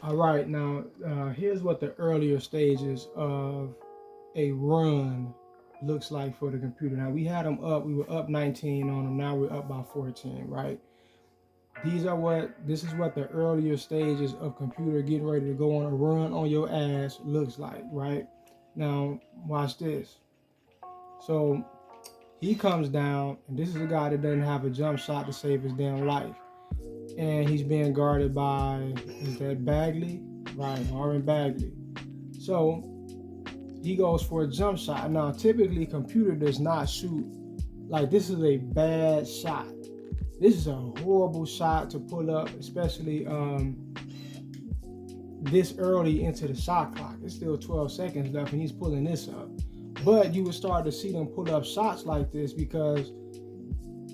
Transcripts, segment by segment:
All right, now here's what the earlier stages of a run looks like for the computer. Now we had them up, we were up 19 on them. Now we're up by 14, right? This is what the earlier stages of computer getting ready to go on a run on your ass looks like, right? Now watch this. So he comes down, and this is a guy that doesn't have a jump shot to save his damn life, and he's being guarded by, is that Bagley? Right, Marvin Bagley. So he goes for a jump shot. Now, typically, computer does not shoot. Like, this is a bad shot. This is a horrible shot to pull up, especially this early into the shot clock. It's still 12 seconds left, and he's pulling this up. But you would start to see them pull up shots like this because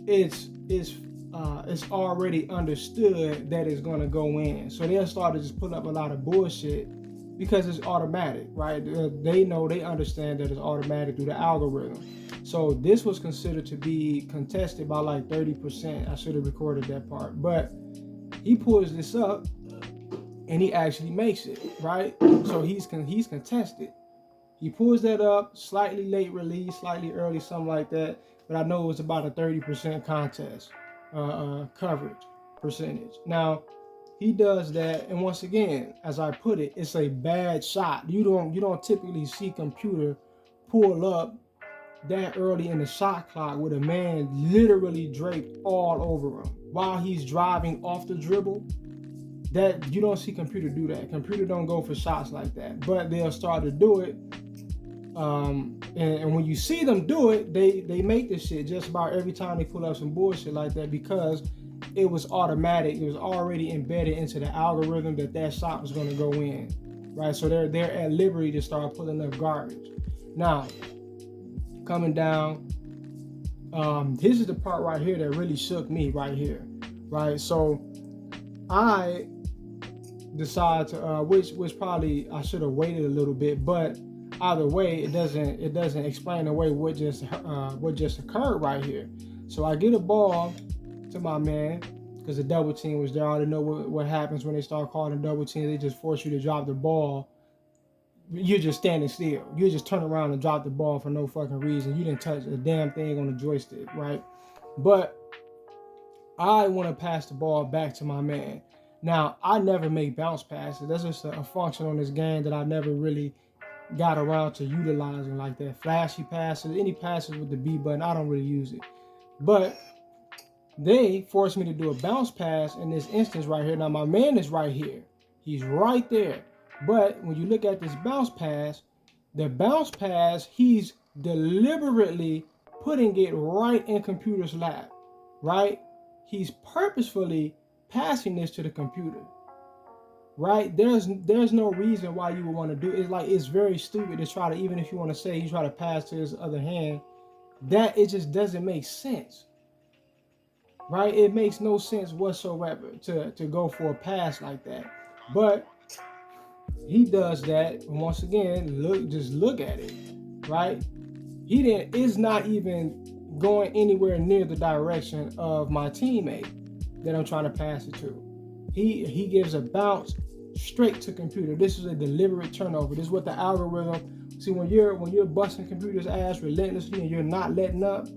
it's already understood that it's going to go in. So they'll start to just pull up a lot of bullshit because it's automatic, right? They understand that it's automatic through the algorithm. So this was considered to be contested by like 30%. I should have recorded that part. But he pulls this up and he actually makes it, right? So he's contested. He pulls that up, slightly late release, slightly early, something like that. But I know it was about a 30% contest coverage percentage. Now, he does that, and once again, as I put it, it's a bad shot. You don't typically see computer pull up that early in the shot clock with a man literally draped all over him while he's driving off the dribble. That you don't see computer do that. Computer don't go for shots like that, but they'll start to do it. And when you see them do it, they make this shit just about every time they pull up some bullshit like that because it was automatic. It was already embedded into the algorithm that shot was going to go in, right? So they're at liberty to start pulling up garbage. Now, coming down, this is the part right here that really shook me right here, right? So I decided to, which probably I should have waited a little bit, but either way, it doesn't explain away what just occurred right here. So I get a ball to my man because the double team was there. I already know what happens when they start calling a double team. They just force you to drop the ball. You're just standing still. You just turn around and drop the ball for no fucking reason. You didn't touch a damn thing on the joystick, right? But I want to pass the ball back to my man. Now, I never make bounce passes. That's just a function on this game that I never really got around to utilizing, like that flashy passes, any passes with the B button. I don't really use it. But they forced me to do a bounce pass in this instance right here. Now, my man is right here. He's right there. But when you look at this bounce pass, the bounce pass, he's deliberately putting it right in computer's lap, right? He's purposefully passing this to the computer, right? There's no reason why you would want to do it. It's very stupid to try to, even if you want to say you try to pass to his other hand, that it just doesn't make sense, right? It makes no sense whatsoever to go for a pass like that. But he does that, and once again, look at it, right? It's not even going anywhere near the direction of my teammate that I'm trying to pass it to. He gives a bounce straight to computer. This is a deliberate turnover. This is what the algorithm. See, when you're busting computer's ass relentlessly and you're not letting up,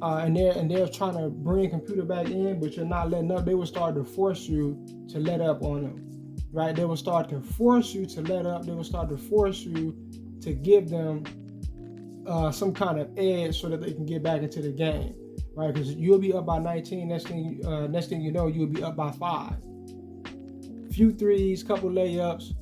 and they're trying to bring computer back in, but you're not letting up, they will start to force you to let up on them, right? They will start to force you to let up. They will start to force you to give them some kind of edge so that they can get back into the game, right? Because you'll be up by 19. Next thing you know, you'll be up by 5. Few threes, couple layups,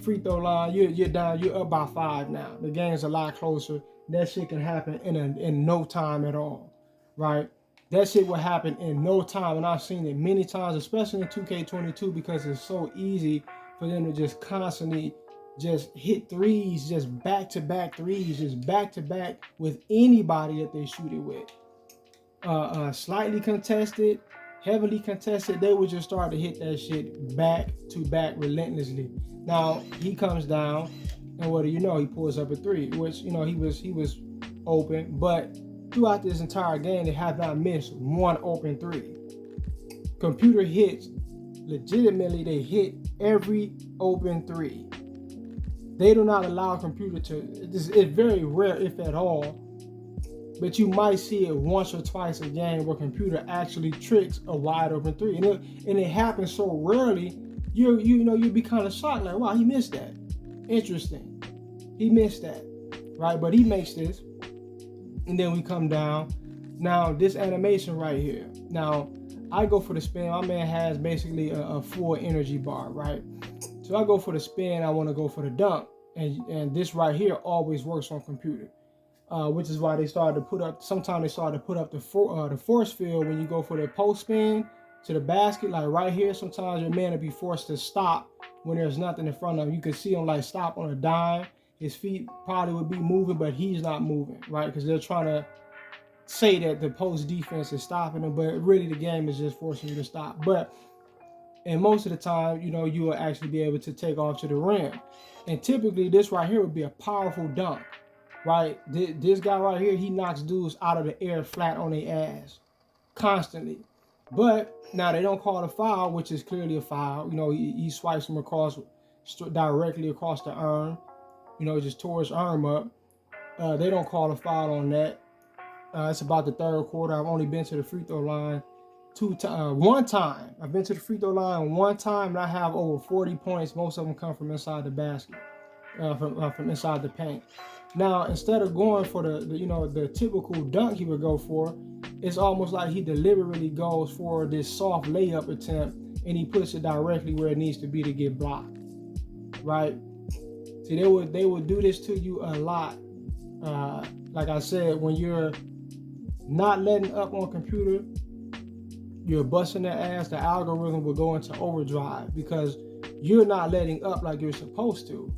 free throw line. You're down. You're up by 5 now. The game's a lot closer. That shit can happen in no time at all, right? That shit will happen in no time, and I've seen it many times, especially in 2K22, because it's so easy for them to just constantly just hit threes, just back-to-back threes, just back-to-back with anybody that they shoot it with. Slightly contested, heavily contested, they would just start to hit that shit back-to-back relentlessly. Now, he comes down, and what do you know? He pulls up a 3, which, he was open, but throughout this entire game, they have not missed one open 3. Computer hits legitimately they hit every open three. They do not allow a computer to, it's very rare if at all, but you might see it once or twice a game where a computer actually tricks a wide open three. And it happens so rarely, you'd be kind of shocked, like, wow, he missed that. Interesting. He missed that, right? But he makes this. And then we come down. Now, this animation right here. Now, I go for the spin. My man has basically a full energy bar, right? So I go for the spin. I want to go for the dunk. And this right here always works on computer, which is why they started to put up, sometimes they started to put up the force field when you go for the post spin to the basket. Like right here, sometimes your man will be forced to stop when there's nothing in front of him. You can see him like stop on a dime. His feet probably would be moving, but he's not moving, right? Because they're trying to say that the post defense is stopping him, but really the game is just forcing you to stop. But and most of the time, you will actually be able to take off to the rim. And typically this right here would be a powerful dunk, right? This guy right here, he knocks dudes out of the air flat on their ass constantly. But now they don't call it a foul, which is clearly a foul. He swipes him directly across the arm, just tore his arm up. They don't call a foul on that. It's about the third quarter. I've only been to the free throw line one time. I've been to the free throw line one time, and I have over 40 points. Most of them come from inside the basket, from inside the paint. Now, instead of going for the typical dunk he would go for, it's almost like he deliberately goes for this soft layup attempt, and he puts it directly where it needs to be to get blocked, right? See, they would do this to you a lot. Like I said, when you're not letting up on computer, you're busting their ass, the algorithm will go into overdrive because you're not letting up like you're supposed to,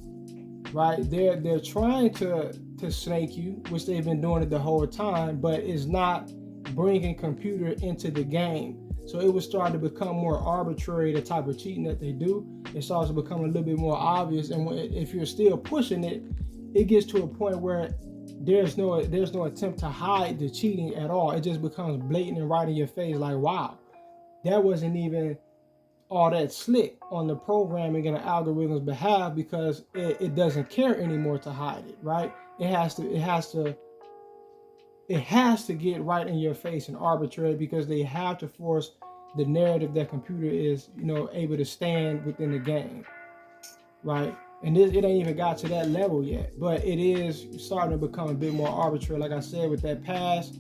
right? They're trying to snake you, which they've been doing it the whole time, but it's not bringing computer into the game. So it would start to become more arbitrary, the type of cheating that they do. It starts to become a little bit more obvious, and if you're still pushing it, it gets to a point where there's no attempt to hide the cheating at all. It just becomes blatant and right in your face, like, wow, that wasn't even all that slick on the programming and the algorithm's behalf, because it doesn't care anymore to hide it, right? It has to get right in your face and arbitrary, because they have to force the narrative that computer is, able to stand within the game, right? And it ain't even got to that level yet, but it is starting to become a bit more arbitrary. Like I said, with that pass,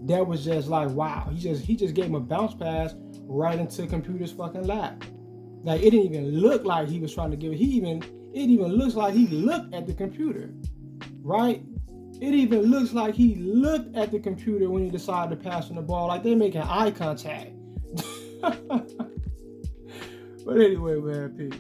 that was just like, wow, he just gave him a bounce pass right into computer's fucking lap. Like, it didn't even look like he was trying to give it. It even looks like he looked at the computer, right? It even looks like he looked at the computer when he decided to pass on the ball, like they're making eye contact. But anyway, man, peace.